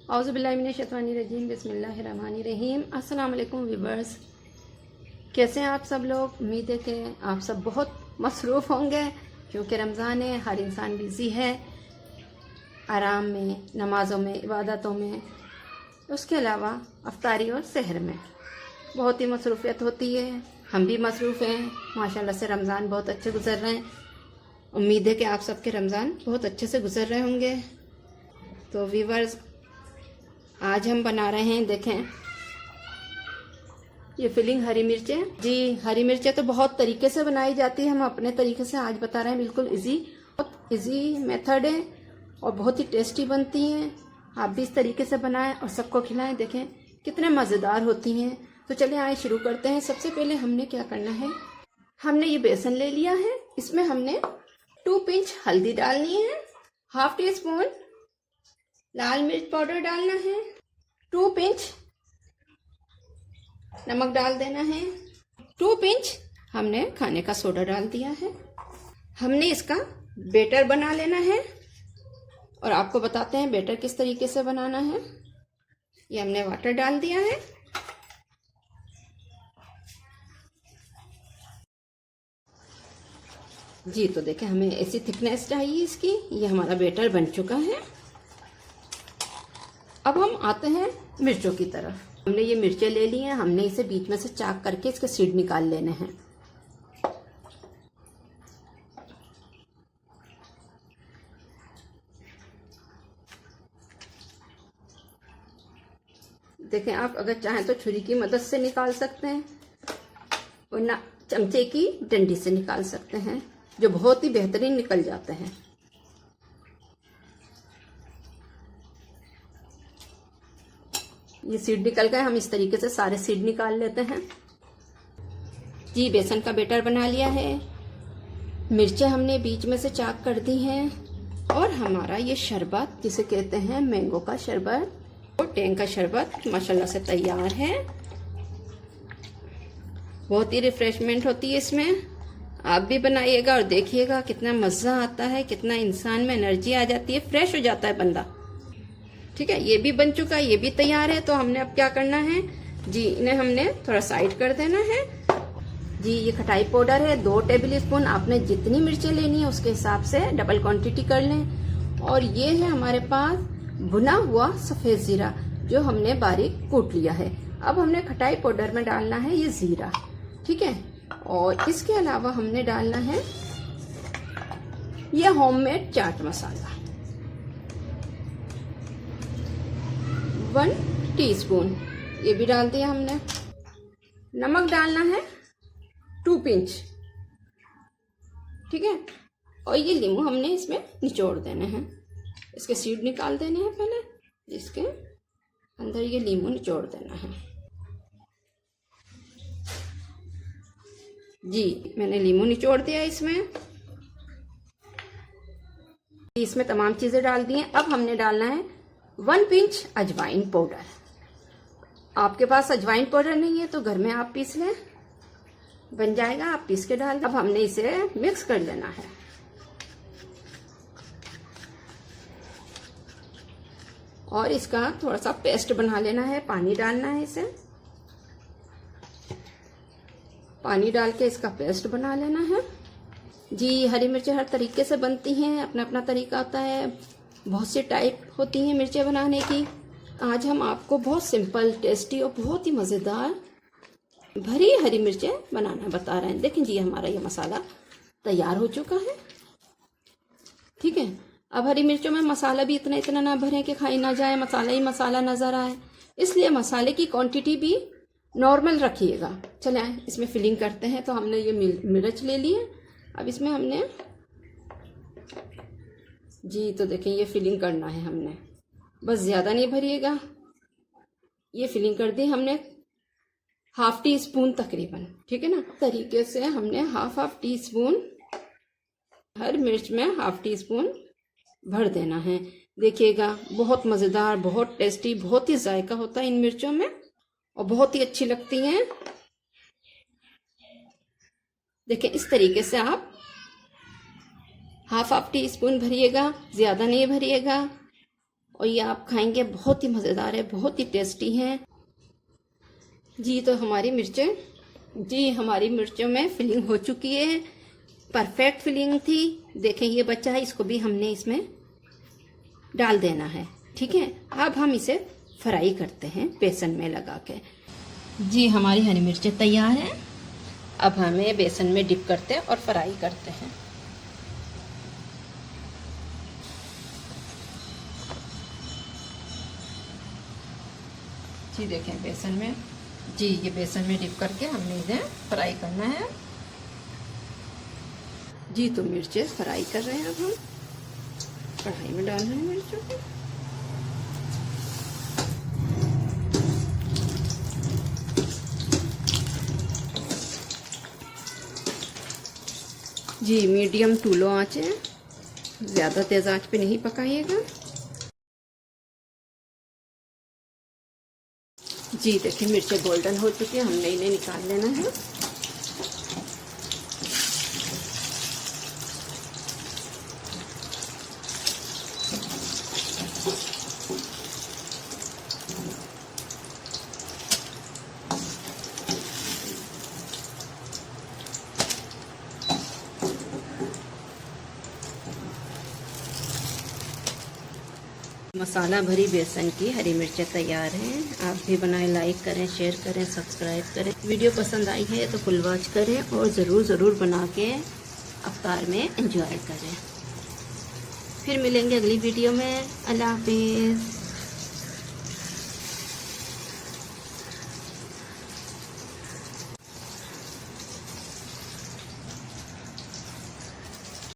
औज़ुबिल्लाहिमिनश्शैतानिर्रजीम बिस्मिल्लाहिर्रहमानिर्रहीम। अस्सलाम वालेकुम व्यूअर्स, कैसे हैं आप सब लोग। उम्मीद है कि आप सब बहुत मसरूफ़ होंगे क्योंकि रमज़ान है, हर इंसान बिज़ी है आराम में, नमाज़ों में, इबादतों में, उसके अलावा अफ्तारी और सहर में बहुत ही मसरूफ़ियत होती है। हम भी मसरूफ़ हैं। माशाल्लाह से रमज़ान बहुत अच्छे गुज़र रहे हैं। उम्मीद है कि आप सबके रमज़ान बहुत अच्छे से गुज़र रहे होंगे। तो व्यूअर्स, आज हम बना रहे हैं, देखें ये फिलिंग हरी मिर्चें। जी, हरी मिर्चें तो बहुत तरीके से बनाई जाती है, हम अपने तरीके से आज बता रहे हैं। बिल्कुल बहुत इजी मेथड है और बहुत ही टेस्टी बनती हैं। आप भी इस तरीके से बनाएं और सबको खिलाएं। देखें कितने मज़ेदार होती हैं। तो चलिए आए शुरू करते हैं। सबसे पहले हमने क्या करना है, हमने ये बेसन ले लिया है, इसमें हमने 2 पिंच हल्दी डालनी है, ½ टीस्पून लाल मिर्च पाउडर डालना है, 2 पिंच नमक डाल देना है, 2 पिंच हमने खाने का सोडा डाल दिया है। हमने इसका बेटर बना लेना है और आपको बताते हैं बेटर किस तरीके से बनाना है। ये हमने वाटर डाल दिया है। जी, तो देखें हमें ऐसी थिकनेस चाहिए इसकी। ये हमारा बेटर बन चुका है। अब हम आते हैं मिर्चों की तरफ। हमने ये मिर्चें ले ली हैं, हमने इसे बीच में से चाक करके इसके सीड निकाल लेने हैं। देखें, आप अगर चाहें तो छुरी की मदद से निकाल सकते हैं और ना चमचे की डंडी से निकाल सकते हैं, जो बहुत ही बेहतरीन निकल जाते हैं। ये सीड निकल गए, हम इस तरीके से सारे सीड निकाल लेते हैं। जी, बेसन का बेटर बना लिया है, मिर्चें हमने बीच में से चाक कर दी हैं और हमारा ये शरबत जिसे कहते हैं मैंगो का शरबत और टेंग का शरबत माशाल्लाह से तैयार है। बहुत ही रिफ्रेशमेंट होती है इसमें। आप भी बनाइएगा और देखिएगा कितना मज़ा आता है, कितना इंसान में एनर्जी आ जाती है, फ्रेश हो जाता है बंदा। ठीक है, ये भी बन चुका है, ये भी तैयार है। तो हमने अब क्या करना है जी, इन्हें हमने थोड़ा साइड कर देना है। जी, ये खटाई पाउडर है 2 टेबल स्पून। आपने जितनी मिर्चें लेनी है उसके हिसाब से डबल क्वांटिटी कर लें। और ये है हमारे पास भुना हुआ सफेद जीरा जो हमने बारीक कूट लिया है। अब हमने खटाई पाउडर में डालना है ये जीरा, ठीक है। और इसके अलावा हमने डालना है ये होममेड चाट मसाला 1 टीस्पून, ये भी डाल दिया हमने। नमक डालना है 2 पिंच, ठीक है। और ये नींबू हमने इसमें निचोड़ देने हैं, इसके सीड निकाल देने हैं पहले, इसके अंदर ये नींबू निचोड़ देना है। जी, मैंने नींबू निचोड़ दिया इसमें तमाम चीज़ें डाल दी हैं। अब हमने डालना है 1 पिंच अजवाइन पाउडर। आपके पास अजवाइन पाउडर नहीं है तो घर में आप पीस लें, बन जाएगा, आप पीस के डाल दें। अब हमने इसे मिक्स कर लेना है। और इसका थोड़ा सा पेस्ट बना लेना है, पानी डालना है, इसे पानी डाल के इसका पेस्ट बना लेना है। जी, हरी मिर्चें हर तरीके से बनती हैं, अपना अपना तरीका होता है, बहुत सी टाइप होती हैं मिर्चें बनाने की। आज हम आपको बहुत सिंपल, टेस्टी और बहुत ही मज़ेदार भरी हरी मिर्चें बनाना बता रहे हैं। देखें जी, हमारा ये मसाला तैयार हो चुका है, ठीक है। अब हरी मिर्चों में मसाला भी इतना इतना ना भरें कि खाई ना जाए, मसाला ही मसाला नज़र आए, इसलिए मसाले की क्वांटिटी भी नॉर्मल रखिएगा। चले इसमें फिलिंग करते हैं। तो हमने ये मिर्च ले ली है, अब इसमें हमने जी, तो देखें ये फिलिंग करना है हमने, बस ज़्यादा नहीं भरिएगा। ये फिलिंग कर दी हमने ½ टीस्पून तकरीबन, ठीक है ना। तरीके से हमने हाफ टीस्पून हर मिर्च में ½ टीस्पून भर देना है। देखिएगा बहुत मज़ेदार, बहुत टेस्टी, बहुत ही जायका होता है इन मिर्चों में और बहुत ही अच्छी लगती हैं। देखिए इस तरीके से आप ½ टीस्पून भरिएगा, ज़्यादा नहीं भरिएगा। और ये आप खाएंगे, बहुत ही मज़ेदार है, बहुत ही टेस्टी है जी। तो हमारी मिर्चों में फिलिंग हो चुकी है, परफेक्ट फिलिंग थी। देखें ये बच्चा है, इसको भी हमने इसमें डाल देना है, ठीक है। अब हम इसे फ्राई करते हैं बेसन में लगा के जी। हमारी हरी मिर्चें तैयार हैं। अब हमें बेसन में डिप करते हैं और फ्राई करते हैं जी। देखें बेसन में जी, ये बेसन में डिप करके हमने इन्हें फ्राई करना है जी। तो मिर्चें फ्राई कर रहे हैं, अब हम कढ़ाई में डाल रहे हैं मिर्चों को जी। मीडियम टू लो आंच है, ज़्यादा तेज़ आंच पे नहीं पकाइएगा जी। देखिए मिर्चें गोल्डन हो चुकी है, हमने इन्हें निकाल लेना है मसाला भरी बेसन की हरी मिर्चें तैयार हैं। आप भी बनाएं, लाइक करें, शेयर करें, सब्सक्राइब करें। वीडियो पसंद आई है तो फुल वॉच करें और ज़रूर बना के अफ्तार में एंजॉय करें। फिर मिलेंगे अगली वीडियो में। अल्लाह हाफिज़।